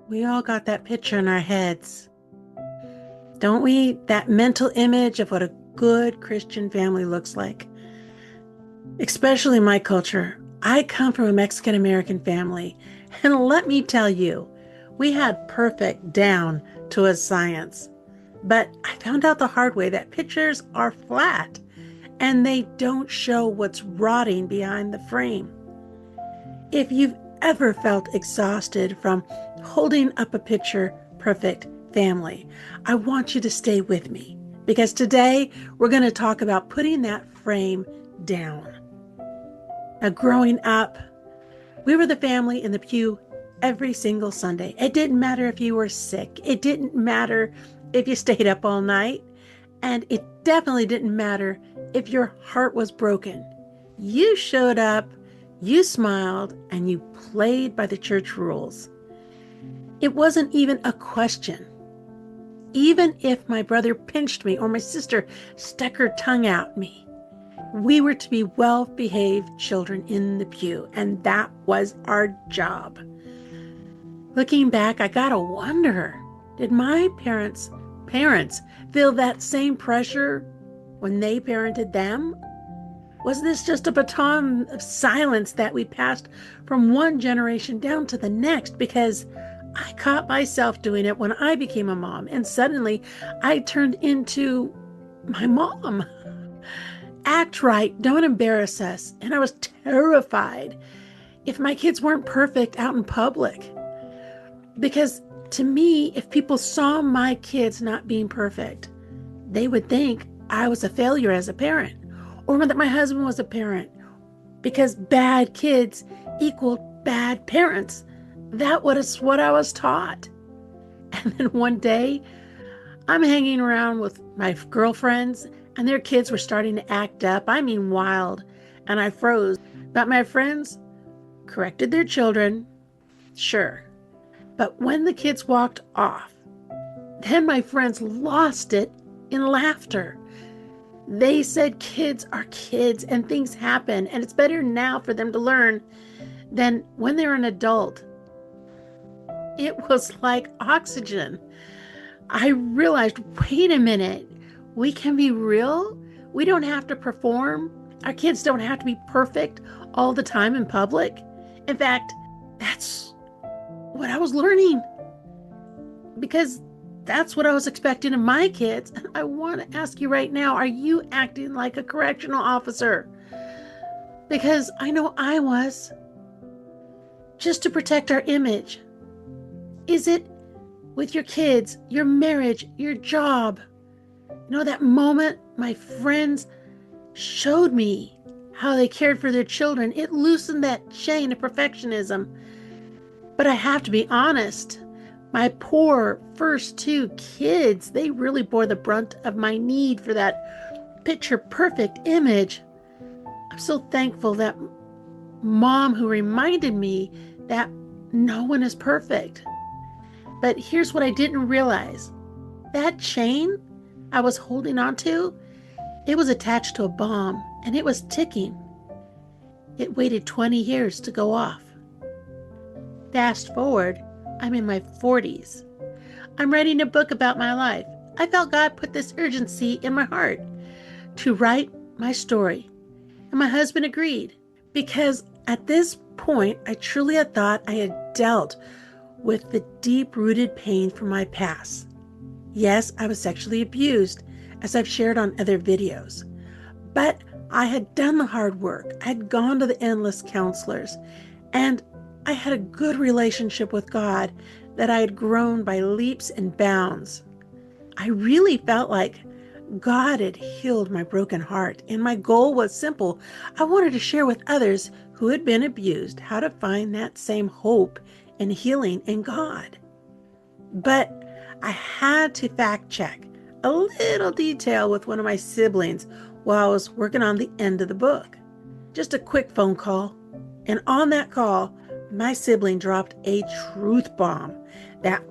We all got that picture in our heads, don't we? That mental image of what a good Christian family looks like. Especially my culture. I come from a Mexican American family, and let me tell you, we had perfect down to a science. But I found out the hard way that pictures are flat and they don't show what's rotting behind the frame. If you've ever felt exhausted from holding up a picture perfect family, I want you to stay with me because today we're going to talk about putting that frame down. Now, growing up, we were the family in the pew every single Sunday. It didn't matter if you were sick, it didn't matter if you stayed up all night, and it definitely didn't matter if your heart was broken. You showed up, you smiled, and you played by the church rules. It wasn't even a question. Even if my brother pinched me or my sister stuck her tongue out at me, we were to be well-behaved children in the pew, and that was our job. Looking back, I gotta wonder, did my parents feel that same pressure when they parented them? Was this just a baton of silence that we passed from one generation down to the next? Because I caught myself doing it when I became a mom, and suddenly I turned into my mom. Act right, don't embarrass us. And I was terrified if my kids weren't perfect out in public. Because to me, if people saw my kids not being perfect, they would think I was a failure as a parent, or that my husband was a parent, because bad kids equaled bad parents. That was what I was taught. And then one day, I'm hanging around with my girlfriends, and their kids were starting to act up. I mean, wild. And I froze. But my friends corrected their children, sure. But when the kids walked off, then my friends lost it in laughter. They said kids are kids and things happen, and it's better now for them to learn than when they're an adult. It was like oxygen. I realized, wait a minute, we can be real. We don't have to perform. Our kids don't have to be perfect all the time in public. In fact, that's what I was learning, because that's what I was expecting of my kids. And I want to ask you right now, are you acting like a correctional officer? Because I know I was, just to protect our image. Is it with your kids, your marriage, your job? You know, that moment my friends showed me how they cared for their children, it loosened that chain of perfectionism. But I have to be honest, my poor first two kids, they really bore the brunt of my need for that picture perfect image. I'm so thankful that mom who reminded me that no one is perfect. But here's what I didn't realize. That chain I was holding on to, it was attached to a bomb, and it was ticking. It waited 20 years to go off. Fast forward, I'm in my 40s. I'm writing a book about my life. I felt God put this urgency in my heart to write my story. And my husband agreed, because at this point, I truly had thought I had dealt with the deep-rooted pain from my past. Yes, I was sexually abused, as I've shared on other videos. But I had done the hard work. I had gone to the endless counselors, and I had a good relationship with God that I had grown by leaps and bounds. I really felt like God had healed my broken heart, and my goal was simple. I wanted to share with others who had been abused how to find that same hope and healing in God. But I had to fact check a little detail with one of my siblings while I was working on the end of the book. Just a quick phone call, and on that call, my sibling dropped a truth bomb that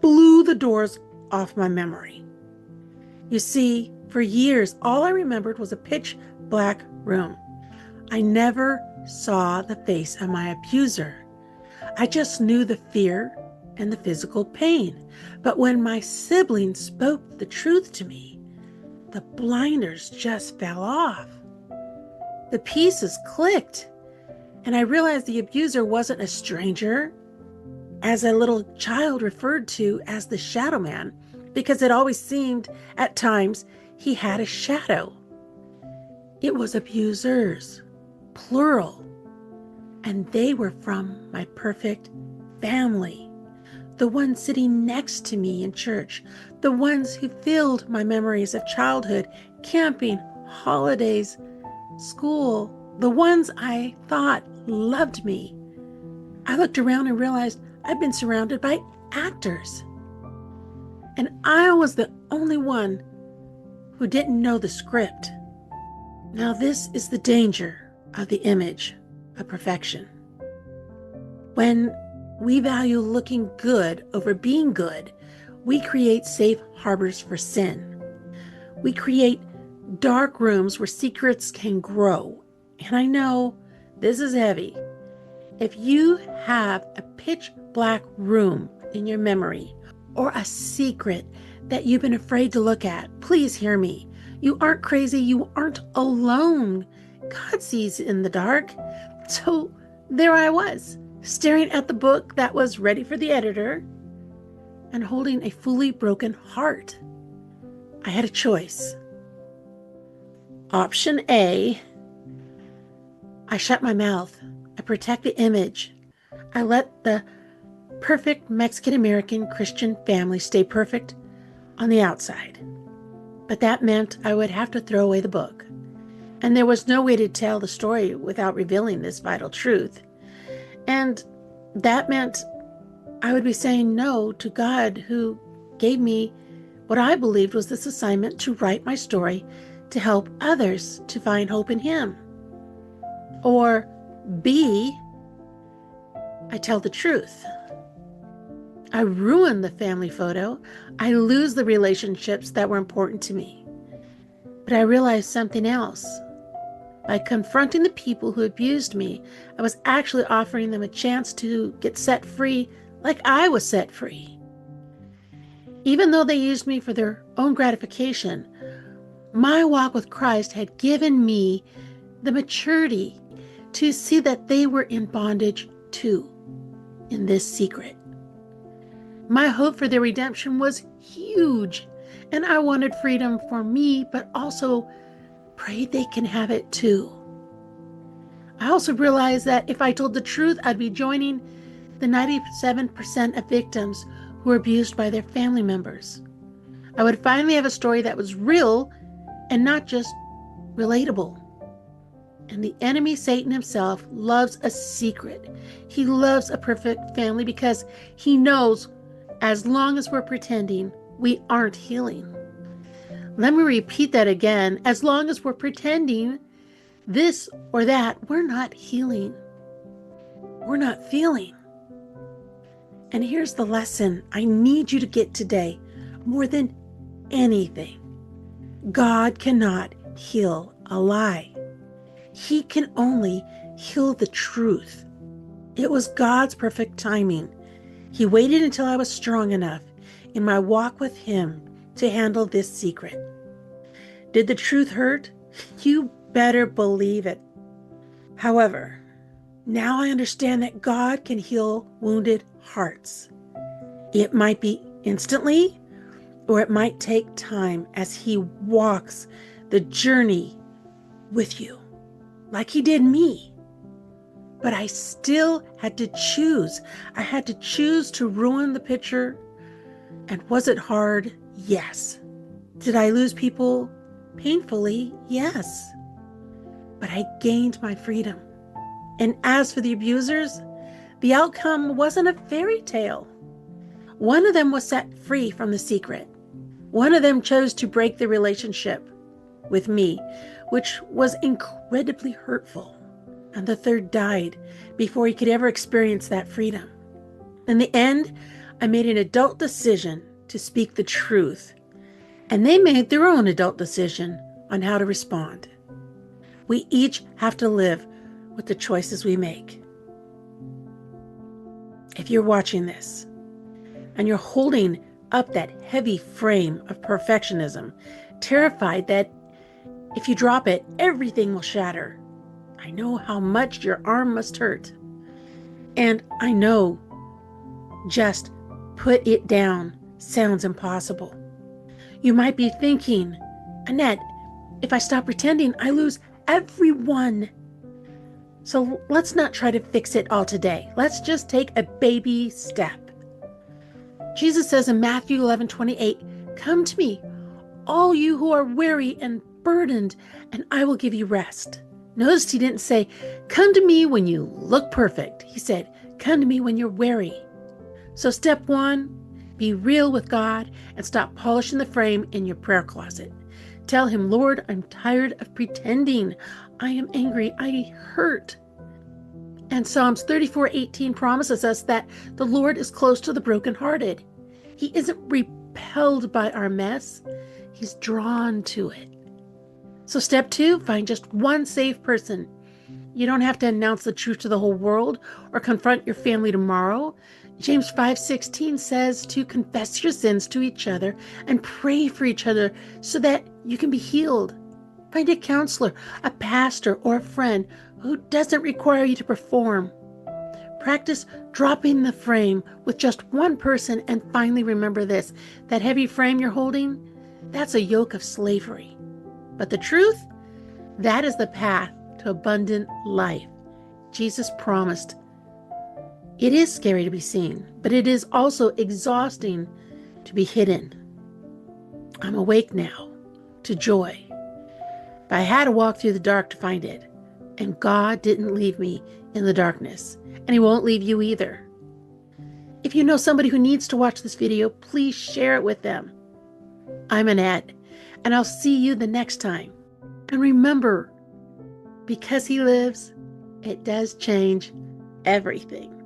blew the doors off my memory. You see, for years, all I remembered was a pitch black room. I never saw the face of my abuser. I just knew the fear, and the physical pain. But when my siblings spoke the truth to me, the blinders just fell off. The pieces clicked, and I realized the abuser wasn't a stranger, as a little child referred to as the shadow man, because it always seemed at times he had a shadow. It was abusers, plural, and they were from my perfect family. The ones sitting next to me in church, the ones who filled my memories of childhood, camping, holidays, school, the ones I thought loved me. I looked around and realized I'd been surrounded by actors. And I was the only one who didn't know the script. Now, this is the danger of the image of perfection. When we value looking good over being good, we create safe harbors for sin. We create dark rooms where secrets can grow. And I know this is heavy. If you have a pitch black room in your memory or a secret that you've been afraid to look at, please hear me. You aren't crazy. You aren't alone. God sees in the dark. So there I was, staring at the book that was ready for the editor and holding a fully broken heart. I had a choice. Option A, I shut my mouth. I protect the image. I let the perfect Mexican-American Christian family stay perfect on the outside. But that meant I would have to throw away the book. And there was no way to tell the story without revealing this vital truth. And that meant I would be saying no to God, who gave me what I believed was this assignment to write my story to help others to find hope in Him. Or B, I tell the truth. I ruin the family photo. I lose the relationships that were important to me. But I realized something else. By confronting the people who abused me, I was actually offering them a chance to get set free like I was set free. Even though they used me for their own gratification, my walk with Christ had given me the maturity to see that they were in bondage too, in this secret. My hope for their redemption was huge, and I wanted freedom for me, but also prayed they can have it too. I also realized that if I told the truth, I'd be joining the 97% of victims who were abused by their family members. I would finally have a story that was real and not just relatable. And the enemy, Satan himself, loves a secret. He loves a perfect family because he knows as long as we're pretending, we aren't healing. Let me repeat that again. As long as we're pretending this or that, we're not healing. We're not feeling. And here's the lesson I need you to get today. More than anything, God cannot heal a lie. He can only heal the truth. It was God's perfect timing. He waited until I was strong enough in my walk with Him to handle this secret. Did the truth hurt? You better believe it. However, now I understand that God can heal wounded hearts. It might be instantly, or it might take time as He walks the journey with you, like He did me. But I still had to choose. I had to choose to ruin the picture. And was it hard? Yes. Did I lose people painfully? Yes. But I gained my freedom. And as for the abusers, the outcome wasn't a fairy tale. One of them was set free from the secret. One of them chose to break the relationship with me, which was incredibly hurtful. And the third died before he could ever experience that freedom. In the end, I made an adult decision to speak the truth, and they made their own adult decision on how to respond. We each have to live with the choices we make. If you're watching this, and you're holding up that heavy frame of perfectionism, terrified that if you drop it, everything will shatter. I know how much your arm must hurt. And I know just put it down sounds impossible. You might be thinking, Annette, if I stop pretending, I lose everyone. So let's not try to fix it all today. Let's just take a baby step. Jesus says in Matthew 11:28, "Come to me, all you who are weary and burdened, and I will give you rest." Notice he didn't say, "Come to me when you look perfect." He said, "Come to me when you're weary." So step one, be real with God and stop polishing the frame in your prayer closet. Tell him, "Lord, I'm tired of pretending. I am angry. I hurt." And Psalms 34:18 promises us that the Lord is close to the brokenhearted. He isn't repelled by our mess. He's drawn to it. So step two, find just one safe person. You don't have to announce the truth to the whole world or confront your family tomorrow. James 5:16 says to confess your sins to each other and pray for each other so that you can be healed. Find a counselor, a pastor, or a friend who doesn't require you to perform. Practice dropping the frame with just one person, and finally remember this: that heavy frame you're holding, that's a yoke of slavery. But the truth, that is the path to abundant life. Jesus promised. It is scary to be seen, but it is also exhausting to be hidden. I'm awake now to joy. But I had to walk through the dark to find it. And God didn't leave me in the darkness, and he won't leave you either. If you know somebody who needs to watch this video, please share it with them. I'm Annette, and I'll see you the next time. And remember, because he lives, it does change everything.